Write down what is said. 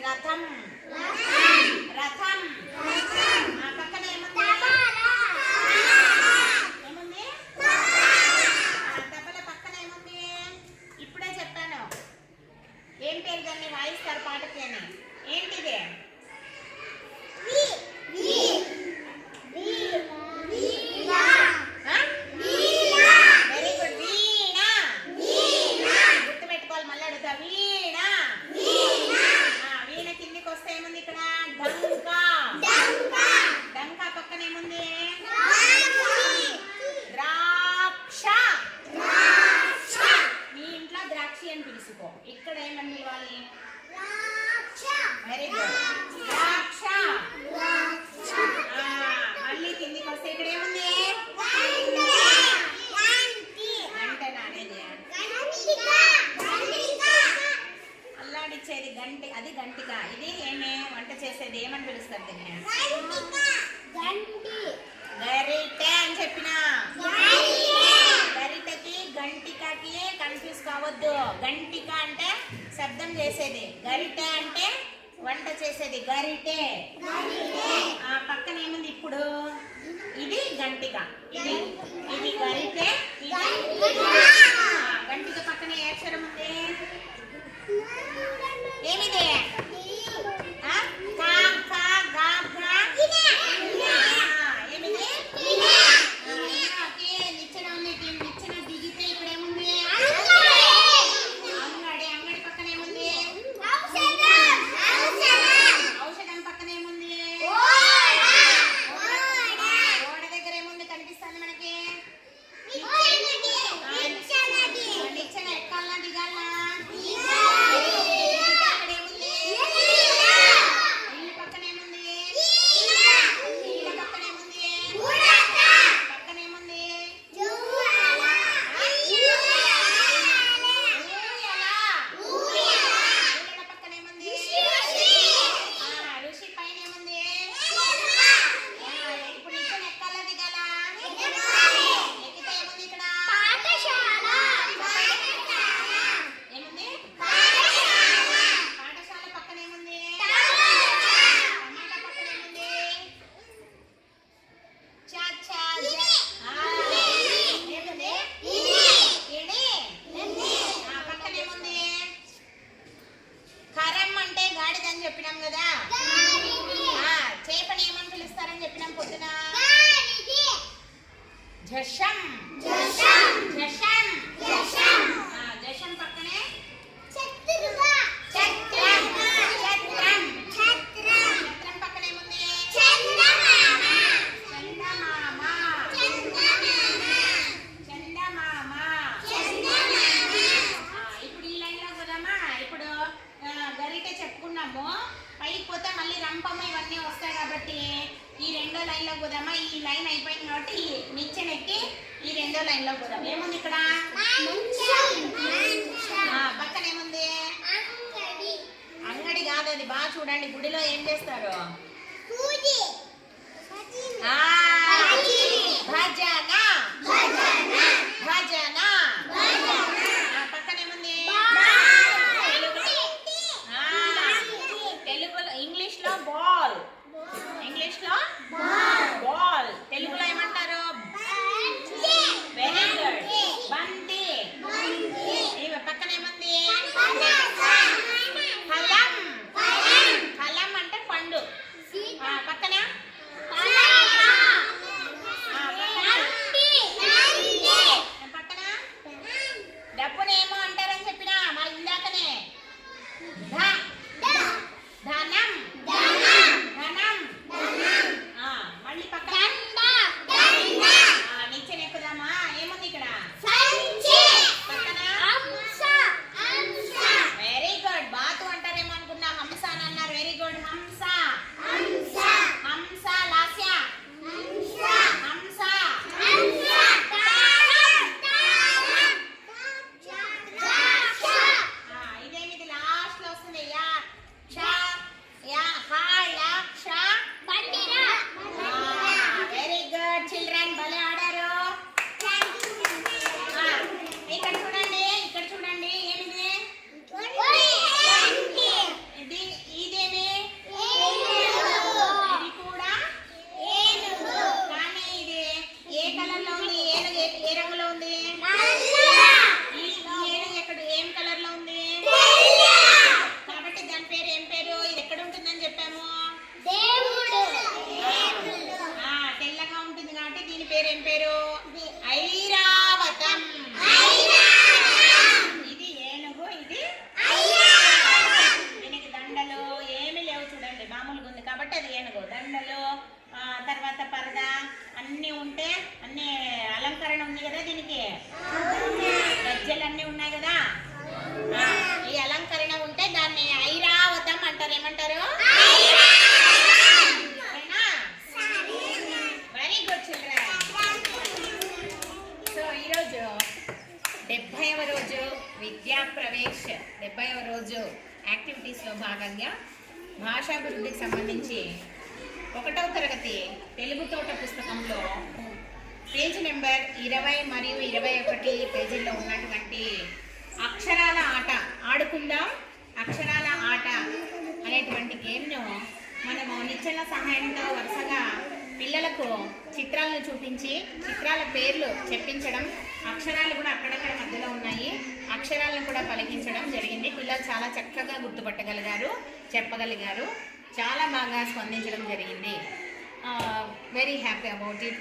రథం రథం ఆ పక్కన ఏముంది ఏముంది తబల పక్కన ఏముంది ఇప్పుడే చెప్పాను ఏం పేరు దాన్ని వాయిస్తారు పాటకి అని ఏంటిది వెరీ గుడ్ వీణ గుర్తుపెట్టుకోవాలి మళ్ళీ అడుగుతా వీణ వీణ కిందికి వస్తే ఏముంది ఇక్కడ డంకా డంకా పక్కన ఏముంది ద్రాక్ష మీ ఇంట్లో ద్రాక్షి అని పిలుచుకో ఇక్కడ ఏమని పిలవాలి వెరీ గుడ్ ద్రాక్ష మళ్ళీ కిందికి వస్తే ఇక్కడ ఏముంది అల్లాడిచ్చేది గంటి అది గంటిక ఇది ఏమే వంట చేసేది ఏమని పిలుస్తారు దీన్ని గరిటె అని చెప్పిన గరిటెకి గంటికకి కన్ఫ్యూజ్ కావద్దు గంటిక అంటే శబ్దం చేసేది గరిటె అంటే వంట చేసేది గరిటె ఆ పక్కన ఏముంది ఇప్పుడు ఇది గంటిక ఇది ఇది గరిటె గంటిక పక్కన ఏ అక్షరం ఉంది ఏమిది చెప్పినాం కదా చేపని ఏమని పిలుస్తారని చెప్పినాం పొద్దున జషం జషం జషం జషం పక్కనే ఛత్రం ఛత్రం ఛత్రం పక్కన ఏముంది చందమామ చందమామ చందమామ ఇప్పుడు ఈ లైన్లో పోదామా ఇప్పుడు గరిటె చెప్పుకున్నాము పైకి పోతే మళ్ళీ రంపమ్మ ఇవన్నీ వస్తాయి కాబట్టి ఈ రెండో లైన్లో పోదామా ఈ లైన్ అయిపోయింది కాబట్టి నిచ్చెన ఎక్కి ఈ రెండో లైన్లో పోదాం ఏముంది ఇక్కడ పక్కన ఏముంది అంగడి కాదు అది బాగా చూడండి గుడిలో ఏం చేస్తారు భజన భజన పక్కన ఏముంది తెలుగులో ఇంగ్లీష్ లో బాల్ ఇంగ్లీష్ లో బాల్ తెలుగులో ఏమంటారు వెరీ గుడ్ బంతి పక్కన ఏముంది ఫలం ఫలం అంటే పండు పక్కన అన్నీ ఉంటే అన్ని అలంకరణ ఉంది కదా దీనికి, గజ్జలు అన్నీ ఉన్నాయి కదా. ఈ అలంకరణ ఉంటే దాన్ని ఐరావతం అంటారు. ఏమంటారు? Very good children. సో ఈరోజు 70వ రోజు విద్యా ప్రవేశ్ 70వ రోజు యాక్టివిటీస్లో భాగంగా భాషాభివృద్ధికి సంబంధించి 1వ తరగతి తెలుగు తోట పుస్తకంలో పేజీ నెంబర్ 20 మరియు 21 పేజీల్లో ఉన్నటువంటి అక్షరాల ఆట ఆడుకుందాం అక్షరాల ఆట అనేటువంటి గేమ్ను మనము నిచ్చెన సహాయంతో వరుసగా పిల్లలకు చిత్రాలను చూపించి చిత్రాల పేర్లు చెప్పించడం, అక్షరాలు కూడా అక్కడక్కడ మధ్యలో ఉన్నాయి, అక్షరాలను కూడా పలికించడం జరిగింది. పిల్లలు చాలా చక్కగా గుర్తుపట్టగలిగారు, చెప్పగలిగారు, చాలా బాగా స్పందించడం జరిగింది. Very happy about it.